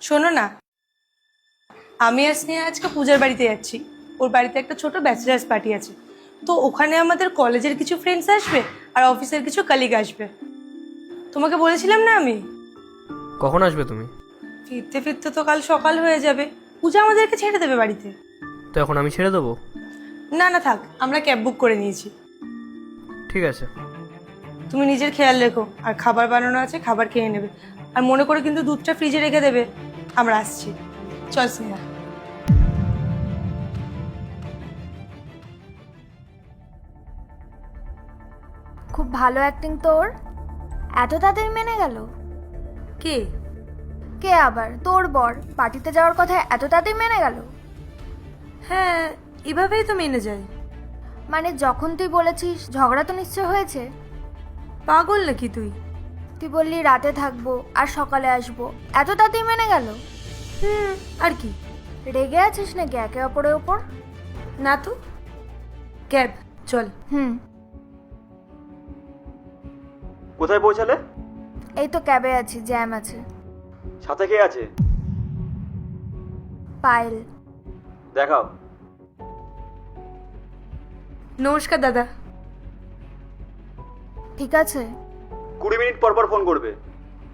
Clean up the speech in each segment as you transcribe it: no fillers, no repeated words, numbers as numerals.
শোনো না, আমি আর স্নেহা আজকে পূজার বাড়িতে যাচ্ছি। ওর বাড়িতে একটা ছোট ব্যাচেলার্স পার্টি আছে, তো ওখানে আমাদের কলেজের কিছু ফ্রেন্ডস আসবে আর অফিসের কিছু কলিগ আসবে। তোমাকে বলেছিলাম না আমি? কখন আসবে তুমি? ফিরতে ফিরতে তো কাল সকাল হয়ে যাবে। পূজা আমাদেরকে ছেড়ে দেবে বাড়িতে। তো এখন আমি ছেড়ে দেবো? না না থাক, আমরা ক্যাব বুক করে নিয়েছি। ঠিক আছে। তুমি নিজের খেয়াল রেখো, আর খাবার বানানো আছে, খাবার খেয়ে নেবে। আর মনে করে কিন্তু দুধটা ফ্রিজে রেখে দেবে। আমরা আসছি, চল স্নেহা। খুব ভালো অ্যাক্টিং তোর। এত তাড়াতাড়ি মেনে গেল? কে? কে আবার? তোর বর। পার্টিতে যাওয়ার কথা এত তাড়াতাড়ি মেনে গেল? হ্যাঁ, এভাবেই তো মেনে যায়। মানে যখন তুই বলেছিস ঝগড়া তো নিশ্চয় হয়েছে। পাগল নাকি তুই? তুই বললি রাতে থাকবো আর সকালে আসবো, এত তাড়াতাড়ি মেনে গেল? আর কি? রেগে আছিস নাকি একে অপরের ওপর? না তো। ক্যাব, চল। কোথায় পৌঁছালে? এই তো ক্যাবে আছি, জ্যাম আছে। সাথে কে আছে? পায়েল। দেখাও। নমস্কার দাদা। ঠিক আছে। 20 মিনিট পর পর ফোন করবে,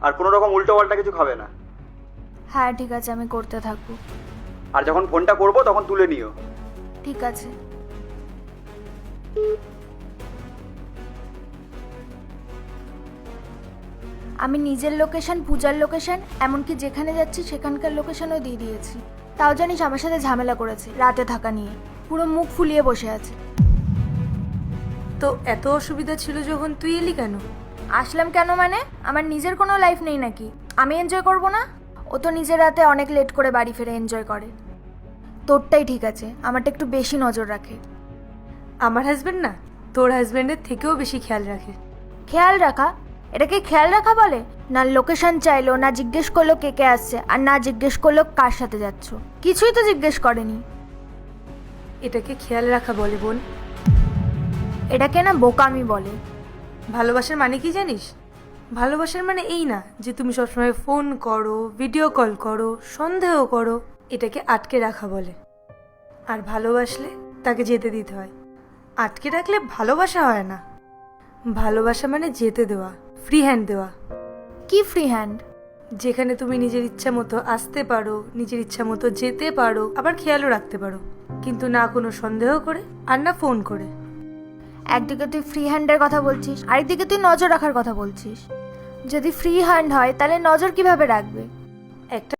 আর কোনো রকম উল্টো পাল্টা কিছু খাবে না। হ্যাঁ ঠিক আছে, আমি করতে থাকবো। আর যখন ফোনটা করবো তখন তুলে নিও। ঠিক আছে। আমি নিজের লোকেশন, পূজার লোকেশন, এমনকি যেখানে যাচ্ছি সেখানকার লোকেশনও দিয়ে দিয়েছি। তাও জানিস আমার সাথে ঝামেলা করেছে রাতে থাকা নিয়ে, পুরো মুখ ফুলিয়ে বসে আছে। তো এত অসুবিধা ছিল যখন তুই এলি কেন? আসলাম কেন মানে? আমার নিজের কোনো লাইফ নেই নাকি? আমি এনজয় করব না? ও তো নিজের রাতে অনেক লেট করে বাড়ি ফিরে এনজয় করে। তোরটাই ঠিক আছে, আমারটা একটু বেশি নজর রাখে। আমার হাজবেন্ড না তোর হাজবেন্ডের থেকেও বেশি খেয়াল রাখে। খেয়াল রাখা? এটাকে খেয়াল রাখা বলে? না লোকেশন চাইলো, না জিজ্ঞেস করলো কে কে আসছে, আর না জিজ্ঞেস করলো কার সাথে যাচ্ছ। কিছুই তো জিজ্ঞেস করেনি। এটাকে খেয়াল রাখা বলে বোন। এটাকে না বোকামি বলে। ভালোবাসার মানে কি জানিস? ভালোবাসার মানে এই না যে তুমি সবসময় ফোন করো, ভিডিও কল করো, সন্দেহ করো। এটাকে আটকে রাখা বলে। আর ভালোবাসলে তাকে যেতে দিতে হয়। আটকে রাখলে ভালোবাসা হয় না। ভালোবাসা মানে যেতে দেওয়া, ফ্রি হ্যান্ড দেওয়া। কি ফ্রি হ্যান্ড? যেখানে তুমি নিজের ইচ্ছা মতো আসতে পারো, নিজের ইচ্ছা মতো যেতে পারো, আবার খেয়ালও রাখতে পারো, কিন্তু না কোনো সন্দেহ করে আর না ফোন করে। একদিকে তুই ফ্রি হ্যান্ডের কথা বলছিস, আরেকদিকে তুই নজর রাখার কথা বলছিস। যদি ফ্রি হ্যান্ড হয় তাহলে নজর কিভাবে রাখবে? একটা